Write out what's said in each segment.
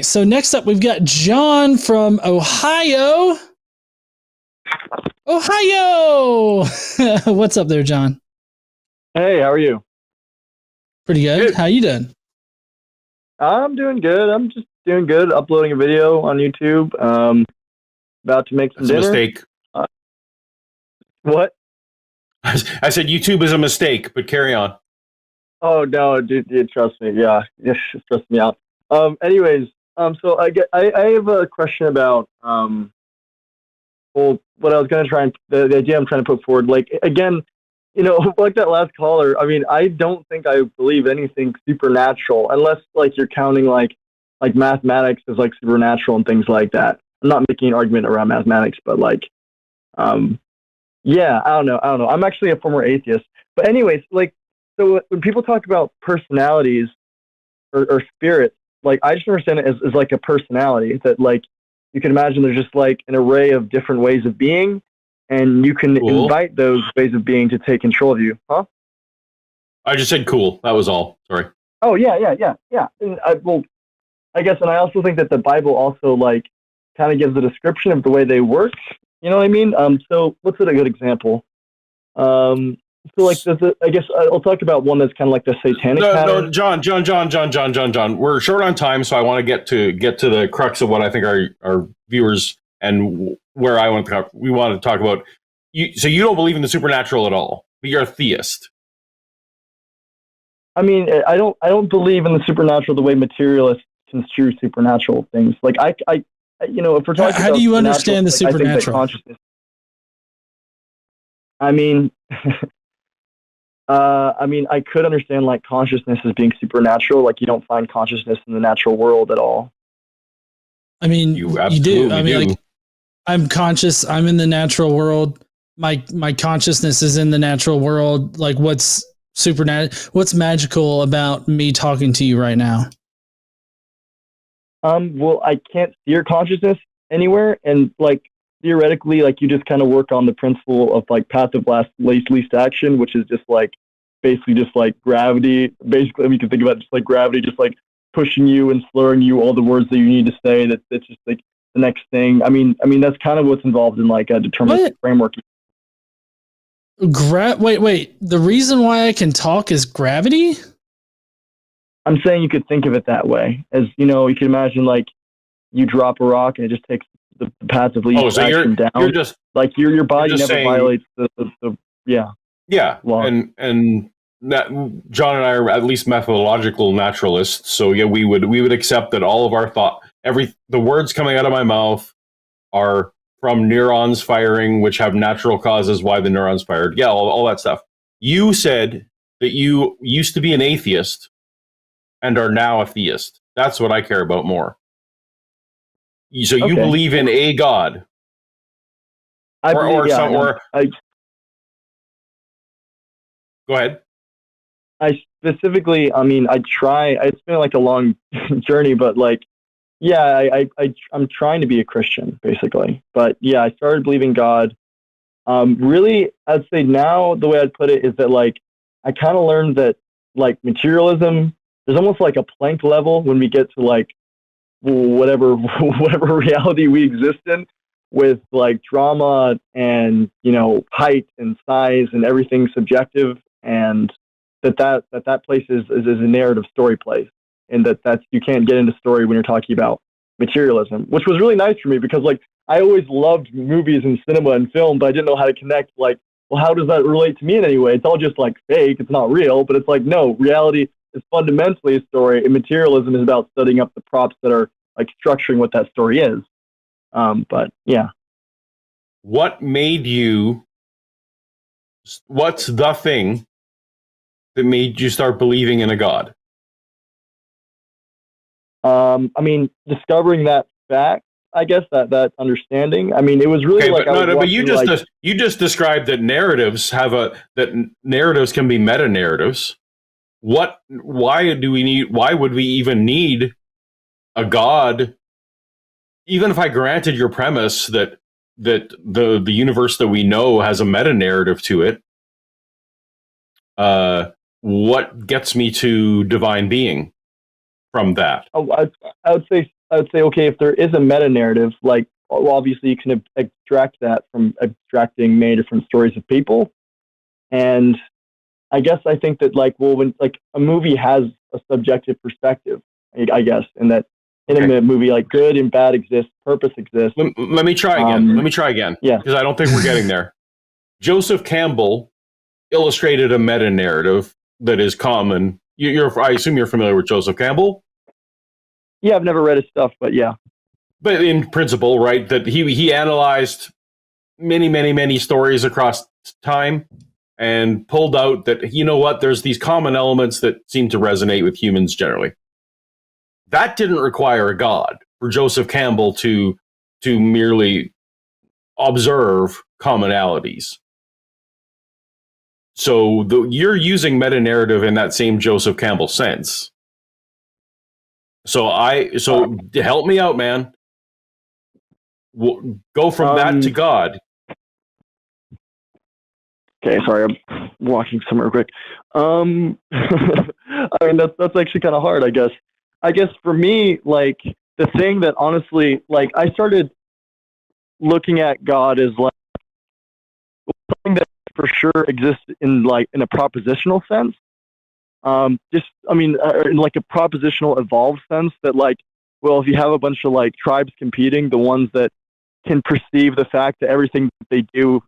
So next up, we've got John from Ohio. Ohio! What's up there, John? Hey, how are you? Pretty good. How you doing? I'm doing good. I'm just doing good. Uploading a video on YouTube. About to make some That's dinner. a mistake. What? I said YouTube is a mistake, but carry on. Oh no, dude, trust me. Yeah, trust me out. Anyways, so I have a question about well, what I was gonna try and the idea I'm trying to put forward. Like again, like that last caller. I mean, I don't think I believe anything supernatural unless like you're counting like mathematics as like supernatural and things like that. I'm not making an argument around mathematics, but like, yeah, I don't know. I'm actually a former atheist, but anyways, like, so when people talk about personalities or spirits, like I just understand it as like a personality that like you can imagine there's just like an array of different ways of being, and you can invite those ways of being to take control of you, huh? I just said cool. That was all. Sorry. Oh yeah. And I guess, and I also think that the Bible also like kind of gives a description of the way they work. You know what I mean? So what's a good example? So like, I guess I'll talk about one that's kind of like the satanic pattern. No, John. We're short on time, so I want to get to the crux of what I think our viewers and where I want to talk. We want to talk about. So you don't believe in the supernatural at all, but you're a theist. I mean, I don't believe in the supernatural the way materialists construe supernatural things. Like I if we're talking how do you understand the supernatural? I think that consciousness. I mean, I could understand like consciousness as being supernatural. Like you don't find consciousness in the natural world at all. I mean, you do. I mean, like I'm conscious. I'm in the natural world. My consciousness is in the natural world. Like what's supernatural? What's magical about me talking to you right now? Well, I can't see your consciousness anywhere, and like theoretically, like you just kind of work on the principle of like path of least action, which is just like basically just like gravity. Basically, I mean, you can think about it just like gravity, just like pushing you and slurring you all the words that you need to say. That's just like the next thing. I mean, that's kind of what's involved in like a deterministic framework. Wait. The reason why I can talk is gravity? I'm saying you could think of it that way. As you know, you can imagine like you drop a rock and it just takes the path of least action down. You're just like your body never saying, violates the law. And that John and I are at least methodological naturalists. So yeah, we would accept that all of our the words coming out of my mouth are from neurons firing, which have natural causes why the neurons fired. Yeah, all that stuff. You said that you used to be an atheist and are now a theist. That's what I care about more. So you believe in a God? Go ahead. I specifically, I mean, it's been like a long journey, but like, yeah, I'm trying to be a Christian basically, but yeah, I started believing God. Really, I'd say now the way I'd put it is that like, I kind of learned that like materialism, there's almost like a Planck level when we get to like whatever reality we exist in, with like drama and height and size and everything subjective, and that place is a narrative story place, and that's you can't get into story when you're talking about materialism, which was really nice for me because like I always loved movies and cinema and film, but I didn't know how to connect like, well, how does that relate to me in any way? It's all just like fake, it's not real, but it's like, no, reality is fundamentally a story, and materialism is about setting up the props that are like structuring what that story is. But yeah. What's the thing that made you start believing in a God? I mean, discovering that fact, I guess that understanding. I mean, it was really but you just described that narratives can be meta narratives. Why would we even need a God? Even if I granted your premise that the universe that we know has a meta narrative to it, what gets me to divine being from that? Oh, I would say I would say, okay, if there is a meta narrative, like, well, obviously you can extract that from abstracting many different stories of people. And I guess I think that, like, well, when like a movie has a subjective perspective, I guess, and that in a movie, like, good and bad exist, purpose exists. Let me try again. Let me try again. Yeah. Because I don't think we're getting there. Joseph Campbell illustrated a meta narrative that is common. I assume you're familiar with Joseph Campbell? Yeah, I've never read his stuff, but yeah. But in principle, right, that he analyzed many stories across time and pulled out that, you know what, there's these common elements that seem to resonate with humans generally. That didn't require a god for Joseph Campbell to merely observe commonalities. So you're using meta-narrative in that same Joseph Campbell sense. So help me out, man. Go from that to God. Okay, sorry, I'm walking somewhere quick. I mean, that's actually kind of hard, I guess. I guess for me, like, the thing that honestly, like, I started looking at God as like something that for sure exists in a propositional sense. In like a propositional evolved sense that, like, well, if you have a bunch of like tribes competing, the ones that can perceive the fact that everything that they do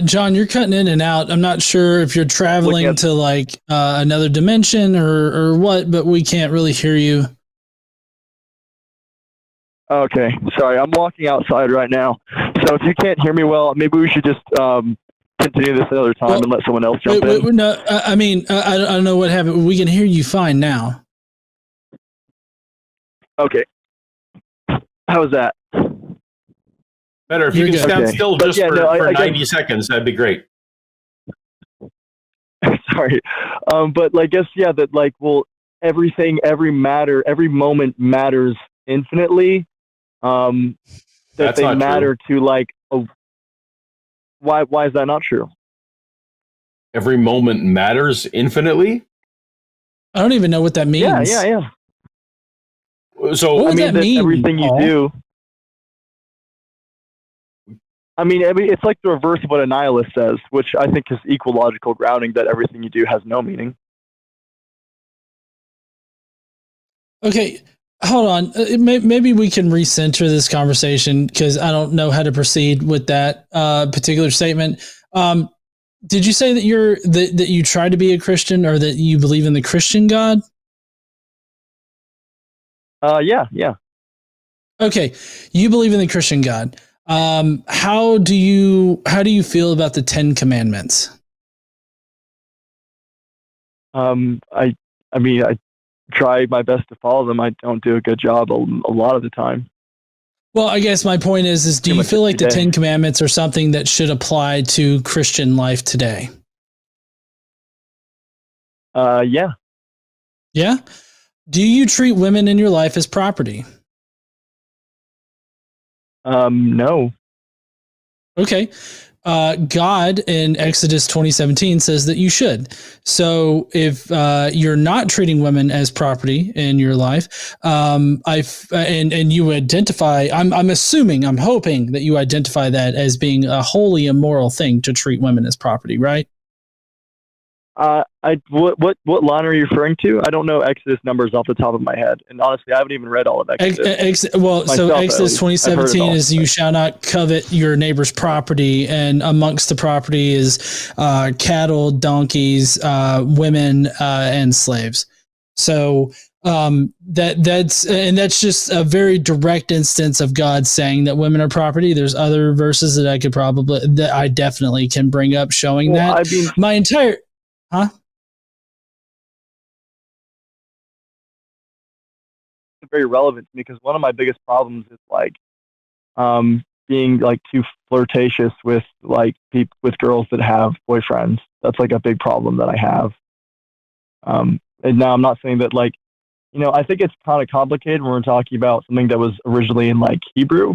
John, you're cutting in and out. I'm not sure if you're traveling to like another dimension or what, but we can't really hear you. Okay, sorry, I'm walking outside right now. So if you can't hear me well, maybe we should just continue this another time and let someone else jump in. No, I don't know what happened. We can hear you fine now. Okay. How was that? Better. If you can stand still just for 90 seconds, that'd be great. Sorry. But I guess, yeah, that, like, well, everything, every moment matters infinitely. That they matter to, like, why is that not true? Every moment matters infinitely? I don't even know what that means. Yeah. So, what does that mean, everything you do. I mean, it's like the reverse of what a nihilist says, which I think is equal logical grounding, that everything you do has no meaning. Okay, hold on. Maybe we can recenter this conversation because I don't know how to proceed with that particular statement. Did you say that that you try to be a Christian, or that you believe in the Christian God? Yeah. Okay, you believe in the Christian God. How do you feel about the 10 Commandments? I try my best to follow them. I don't do a good job a lot of the time. Well, I guess my point is do you feel like the 10 Commandments are something that should apply to Christian life today? Yeah. Yeah? Do you treat women in your life as property? No. Okay. God in Exodus 20:17 says that you should. So if you're not treating women as property in your life, and you identify, I'm hoping that you identify that as being a wholly immoral thing to treat women as property, right? What line are you referring to? I don't know Exodus numbers off the top of my head, and honestly, I haven't even read all of Exodus. So Exodus 20:17 is you shall not covet your neighbor's property, and amongst the property is cattle, donkeys, women, and slaves. So that's just a very direct instance of God saying that women are property. There's other verses that I definitely can bring up showing that. My entire very relevant to me, because one of my biggest problems is like being like too flirtatious with like with girls that have boyfriends. That's like a big problem that I have. And now I'm not saying that, like, I think it's kind of complicated when we're talking about something that was originally in like Hebrew.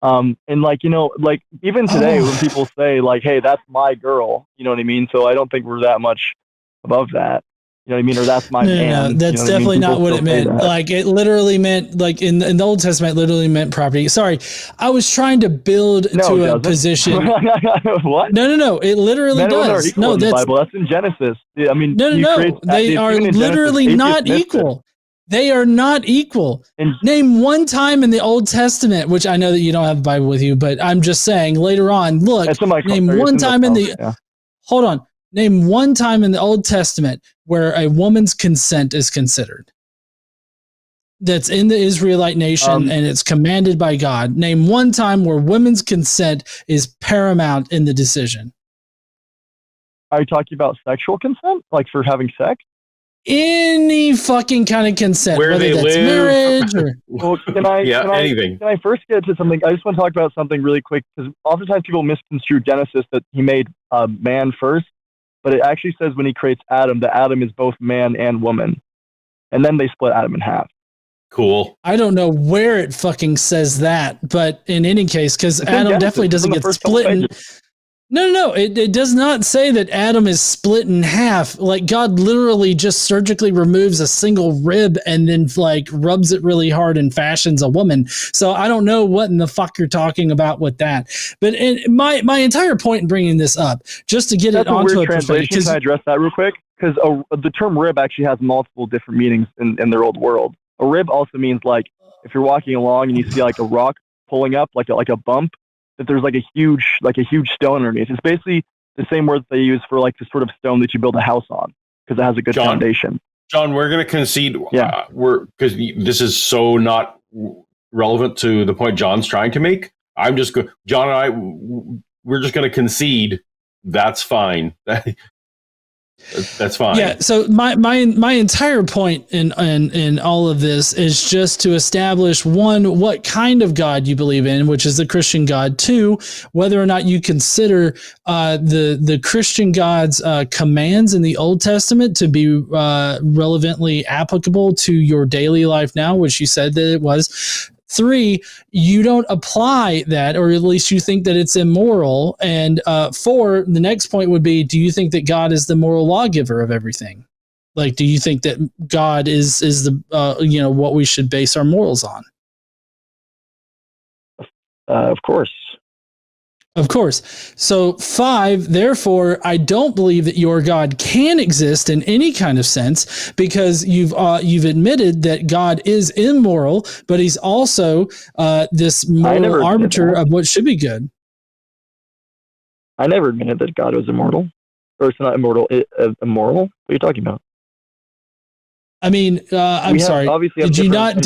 And like, like even today when people say like, hey, that's my girl, you know what I mean? So I don't think we're that much above that. You know what I mean? Or that's my man. No, that's definitely not what it meant. Like it literally meant, like in the Old Testament, it literally meant property. Sorry, I was trying to build to a position. What? No. It literally does. No, that's Bible. That's in Genesis. I mean, no. They are literally not equal. They are not equal. Name one time in the Old Testament, which I know that you don't have the Bible with you, but I'm just saying later on. Look, name one time in the. Hold on. Name one time in the Old Testament where a woman's consent is considered. That's in the Israelite nation and it's commanded by God. Name one time where women's consent is paramount in the decision. Are you talking about sexual consent? Like for having sex? Any fucking kind of consent. Where whether they that's live. Marriage or... Well, anything. Can I first get to something? I just want to talk about something really quick because oftentimes people misconstrue Genesis that he made man first. But it actually says when he creates Adam, that Adam is both man and woman. And then they split Adam in half. Cool. I don't know where it fucking says that, but in any case, because Adam definitely doesn't get split. No. It does not say that Adam is split in half. Like God literally just surgically removes a single rib and then like rubs it really hard and fashions a woman. So I don't know what in the fuck you're talking about with that. But my entire point in bringing this up, just to get it onto a translation. Can I address that real quick? Because the term rib actually has multiple different meanings in their old world. A rib also means like if you're walking along and you see like a rock pulling up, like a bump. That there's like a huge stone underneath. It's basically the same word that they use for like the sort of stone that you build a house on because it has a good foundation. John, we're going to concede. Yeah, because this is so not relevant to the point John's trying to make. John and I, we're just going to concede. That's fine. That's fine. Yeah. So my entire point in all of this is just to establish one, what kind of God you believe in, which is the Christian God. Two, whether or not you consider the Christian God's commands in the Old Testament to be relevantly applicable to your daily life now, which you said that it was. Three, you don't apply that, or at least you think that it's immoral. And four, the next point would be, do you think that God is the moral lawgiver of everything? Like, do you think that God is the what we should base our morals on? Of course. Of course. So five, therefore, I don't believe that your God can exist in any kind of sense because you've admitted that God is immoral, but he's also this moral arbiter of what should be good. I never admitted that God was immortal. Or it's not immortal, immoral? What are you talking about? I mean, I'm sorry. Did you not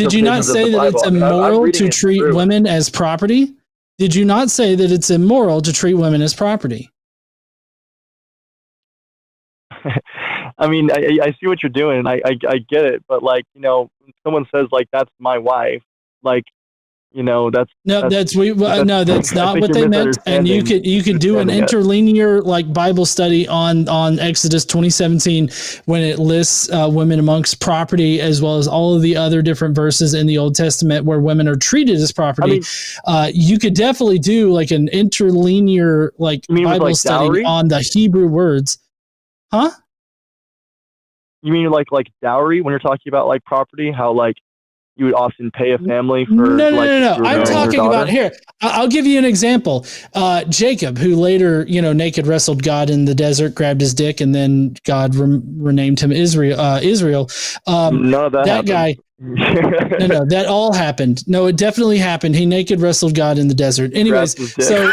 say that it's immoral to treat women as property? Did you not say that it's immoral to treat women as property? I mean, I see what you're doing. I get it. But like, when someone says like, that's my wife, like, that's not what they meant. And you could do an interlinear like Bible study on Exodus 20:17 when it lists women amongst property, as well as all of the other different verses in the Old Testament where women are treated as property. You could definitely do like an interlinear like Bible study dowry? On the Hebrew words. Huh? You mean like dowry when you're talking about like property? How like you would often pay a family for no. I'm talking about here. I'll give you an example. Jacob, who later, naked wrestled God in the desert, grabbed his dick, and then God renamed him Israel. None of that guy. No, that all happened. No, it definitely happened. He naked wrestled God in the desert. Anyways, so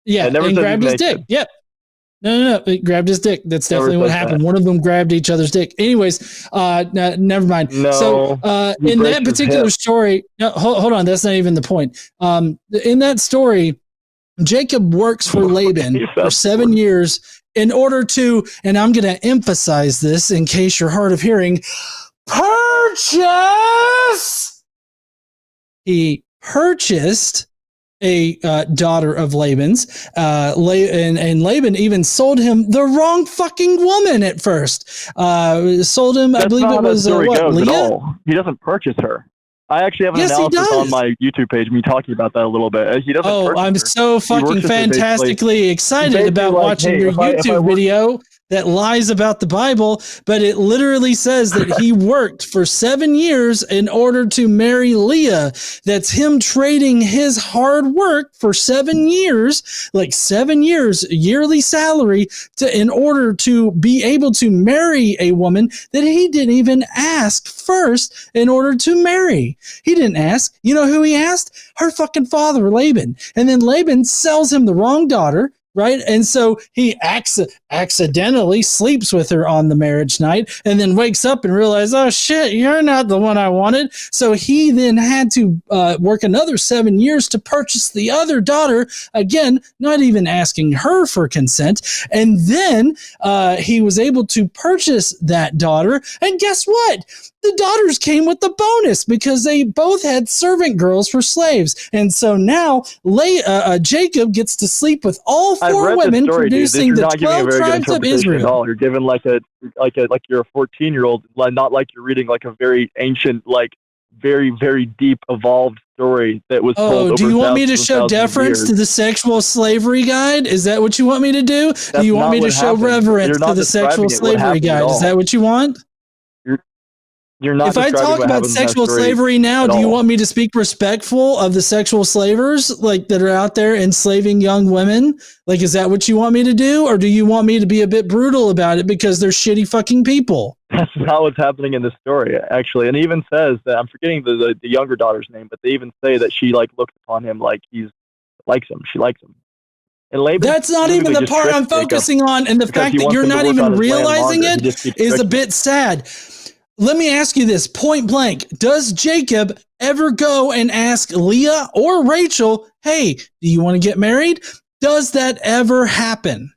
and grabbed his dick. Yep. No. It grabbed his dick. That's definitely what happened. One of them grabbed each other's dick. Anyways, never mind. No, so in that particular story, no, hold on. That's not even the point. In that story, Jacob works for Laban for 7 years in order to, and I'm going to emphasize this in case you're hard of hearing, purchase. He purchased a daughter of Laban's, and Laban even sold him the wrong fucking woman at first. Sold him, I believe it was Leah. He doesn't purchase her. I actually have an analysis on my YouTube page, me talking about that a little bit. He doesn't. I'm so fucking fantastically excited about watching your YouTube video that lies about the Bible, but it literally says that he worked for 7 years in order to marry Leah. That's him trading his hard work for 7 years, like 7 years, yearly salary, in order to be able to marry a woman that he didn't even ask first in order to marry. He didn't ask. You know who he asked? Her fucking father, Laban. And then Laban sells him the wrong daughter. Right. And so he accidentally sleeps with her on the marriage night and then wakes up and realizes, oh, shit, you're not the one I wanted. So he then had to work another 7 years to purchase the other daughter. Again, not even asking her for consent. And then he was able to purchase that daughter. And guess what? The daughters came with the bonus because they both had servant girls for slaves. And so now Jacob gets to sleep with all four women, producing the 12 tribes of Israel. You're given like you're a 14-year-old, not like you're reading like a very ancient, like very, very deep, evolved story that was told over do you want me to show deference deference to the sexual slavery guide? Is that what you want me to do? Do you want me to show reverence to the sexual slavery guide? Is that what you want? You're not. If I talk about sexual slavery now, do you want me to speak respectful of the sexual slavers like that are out there enslaving young women? Like, is that what you want me to do? Or do you want me to be a bit brutal about it because they're shitty fucking people? That's not what's happening in the story, actually. And it even says that, I'm forgetting the younger daughter's name, but they even say that she like looked upon him like she likes him. And Laban, that's not even the part I'm focusing on, and the fact that you're not even realizing it is a bit sad. Let me ask you this, point blank. Does Jacob ever go and ask Leah or Rachel, hey, do you want to get married? Does that ever happen?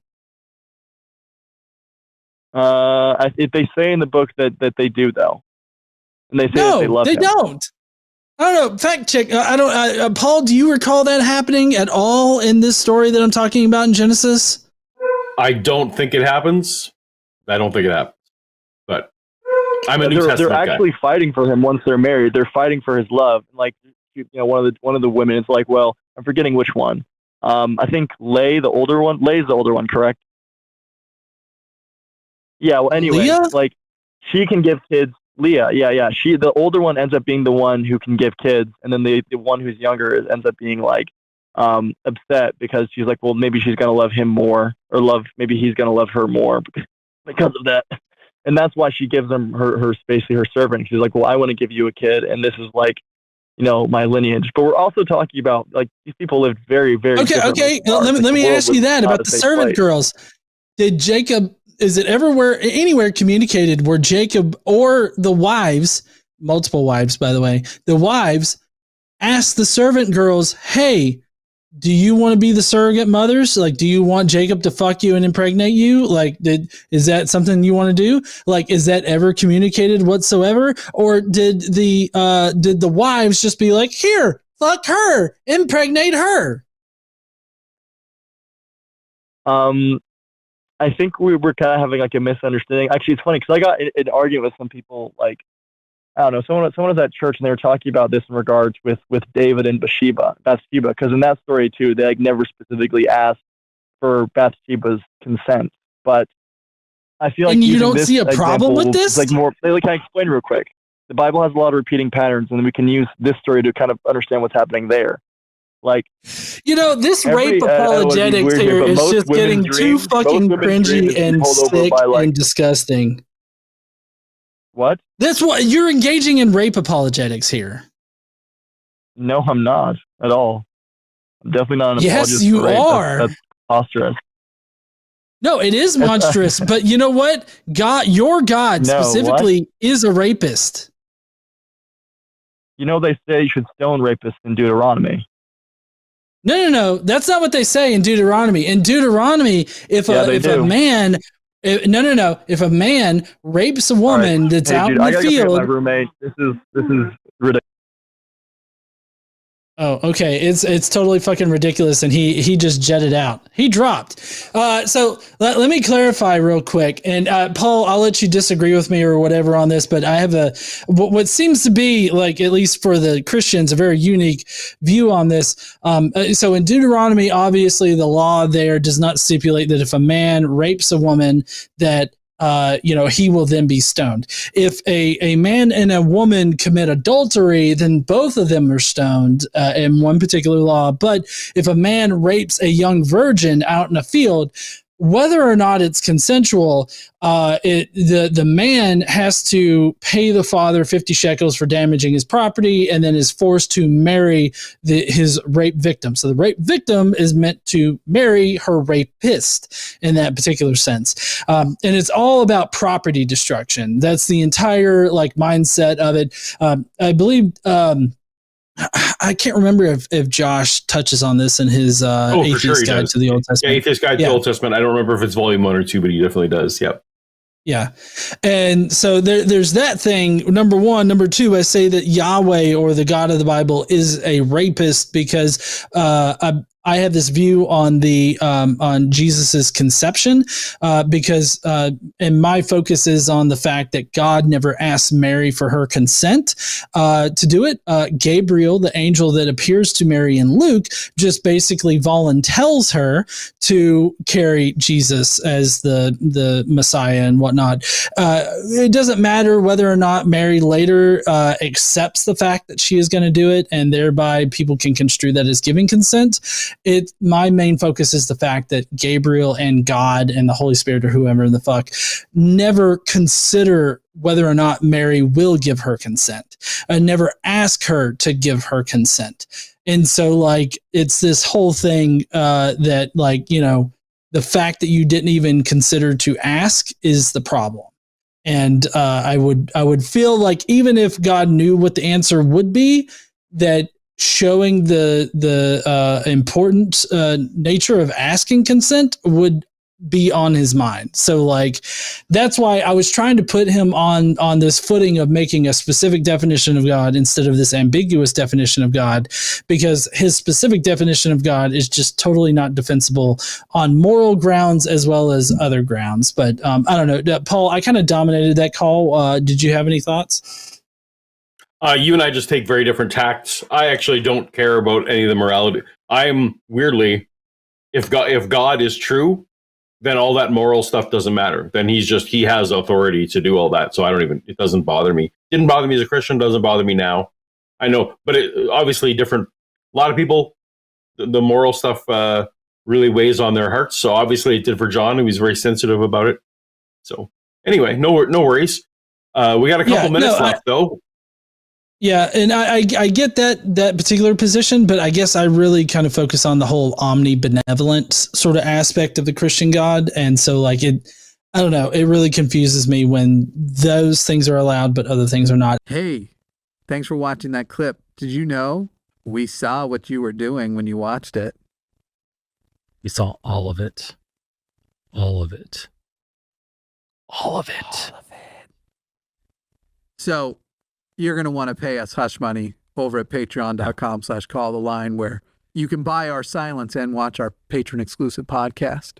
If they say in the book that they do, though. And they say that they love him. Don't. I don't know. Fact check. Paul, do you recall that happening at all in this story that I'm talking about in Genesis? I don't think it happens. But I'm a New Testament They're guy. actually fighting for him once they're married. They're fighting for his love. Like, one of the women is like, well, I'm forgetting which one. I think Lay's the older one, correct? Yeah. Well, anyway, Leah? like she can give kids. Leah, yeah. The older one ends up being the one who can give kids, and then the one who's younger ends up being like upset because she's like, well, maybe she's gonna love him more, or maybe he's gonna love her more because of that. And that's why she gives him her basically her servant. She's like, well, I want to give you a kid, and this is like, my lineage. But we're also talking about like these people lived very, very. Okay. Let me ask you that about the servant girls. Did Jacob? Is it anywhere communicated where Jacob or the wives, multiple wives, by the way, the wives asked the servant girls, hey, do you want to be the surrogate mothers? Like, do you want Jacob to fuck you and impregnate you? Like, is that something you want to do? Like, is that ever communicated whatsoever? Or did the wives just be like, here, fuck her, impregnate her? I think we were kind of having like a misunderstanding. Actually, it's funny because I got in an argument with some people, like, I don't know, someone was at church and they were talking about this in regards with David and Bathsheba, because in that story too, they like never specifically asked for Bathsheba's consent. But I feel like, and you don't see a problem with this? Like more, can I explain real quick? The Bible has a lot of repeating patterns, and we can use this story to kind of understand what's happening there. Like, this rape apologetics here is just getting too fucking cringy and sick and disgusting. What? That's what you're engaging in, rape apologetics here. No, I'm not at all. I'm definitely not an apologist. Yes, you are. That's monstrous. No, it is monstrous. But you know what? Your God specifically is a rapist. They say you should stone rapists in Deuteronomy. No. That's not what they say in Deuteronomy. In Deuterononomy, if a man rapes a woman that's out in the field, my roommate. This is ridiculous. Oh, okay. It's totally fucking ridiculous, and he just jetted out. He dropped. So let me clarify real quick, and Paul, I'll let you disagree with me or whatever on this, but I have what seems to be, like, at least for the Christians, a very unique view on this. So in Deuteronomy, obviously the law there does not stipulate that if a man rapes a woman that he will then be stoned. If a man and a woman commit adultery, then both of them are stoned in one particular law. But if a man rapes a young virgin out in a field, whether or not it's consensual, the man has to pay the father 50 shekels for damaging his property, and then is forced to marry his rape victim. So the rape victim is meant to marry her rapist in that particular sense. And it's all about property destruction. That's the entire mindset of it. I believe I can't remember if Josh touches on this in his Atheist Guide to the Old Testament. Yeah, Atheist Guide to the Old Testament. I don't remember if it's volume 1 or 2, but he definitely does. Yep. Yeah. And so there's that thing. Number one. Number two, I say that Yahweh, or the God of the Bible, is a rapist because I have this view on on Jesus's conception, because and my focus is on the fact that God never asked Mary for her consent to do it. Gabriel, the angel that appears to Mary in Luke, just basically volunteers her to carry Jesus as the Messiah and whatnot. It doesn't matter whether or not Mary later accepts the fact that she is going to do it, and thereby people can construe that as giving consent. My main focus is the fact that Gabriel and God and the Holy Spirit, or whoever the fuck, never consider whether or not Mary will give her consent, and never ask her to give her consent. And so it's this whole thing that the fact that you didn't even consider to ask is the problem. And I would feel like even if God knew what the answer would be, that showing the important nature of asking consent would be on his mind. So that's why I was trying to put him on this footing of making a specific definition of God instead of this ambiguous definition of God, because his specific definition of God is just totally not defensible on moral grounds as well as other grounds. But I don't know, Paul, I kind of dominated that call. Did you have any thoughts? You and I just take very different tacts. I actually don't care about any of the morality. I'm weirdly, if God is true, then all that moral stuff doesn't matter. Then he has authority to do all that. So it doesn't bother me. Didn't bother me as a Christian, doesn't bother me now. I know, but obviously different. A lot of people, the moral stuff really weighs on their hearts. So obviously it did for John, who was very sensitive about it. So anyway, no worries. We got a couple minutes left though. Yeah, and I get that particular position, but I guess I really kind of focus on the whole omnibenevolent sort of aspect of the Christian God. And so I don't know, it really confuses me when those things are allowed, but other things are not. Hey, thanks for watching that clip. Did you know we saw what you were doing when you watched it? We saw all of it. All of it. All of it. All of it. So you're going to want to pay us hush money over at patreon.com/calltheline, where you can buy our silence and watch our patron exclusive podcast.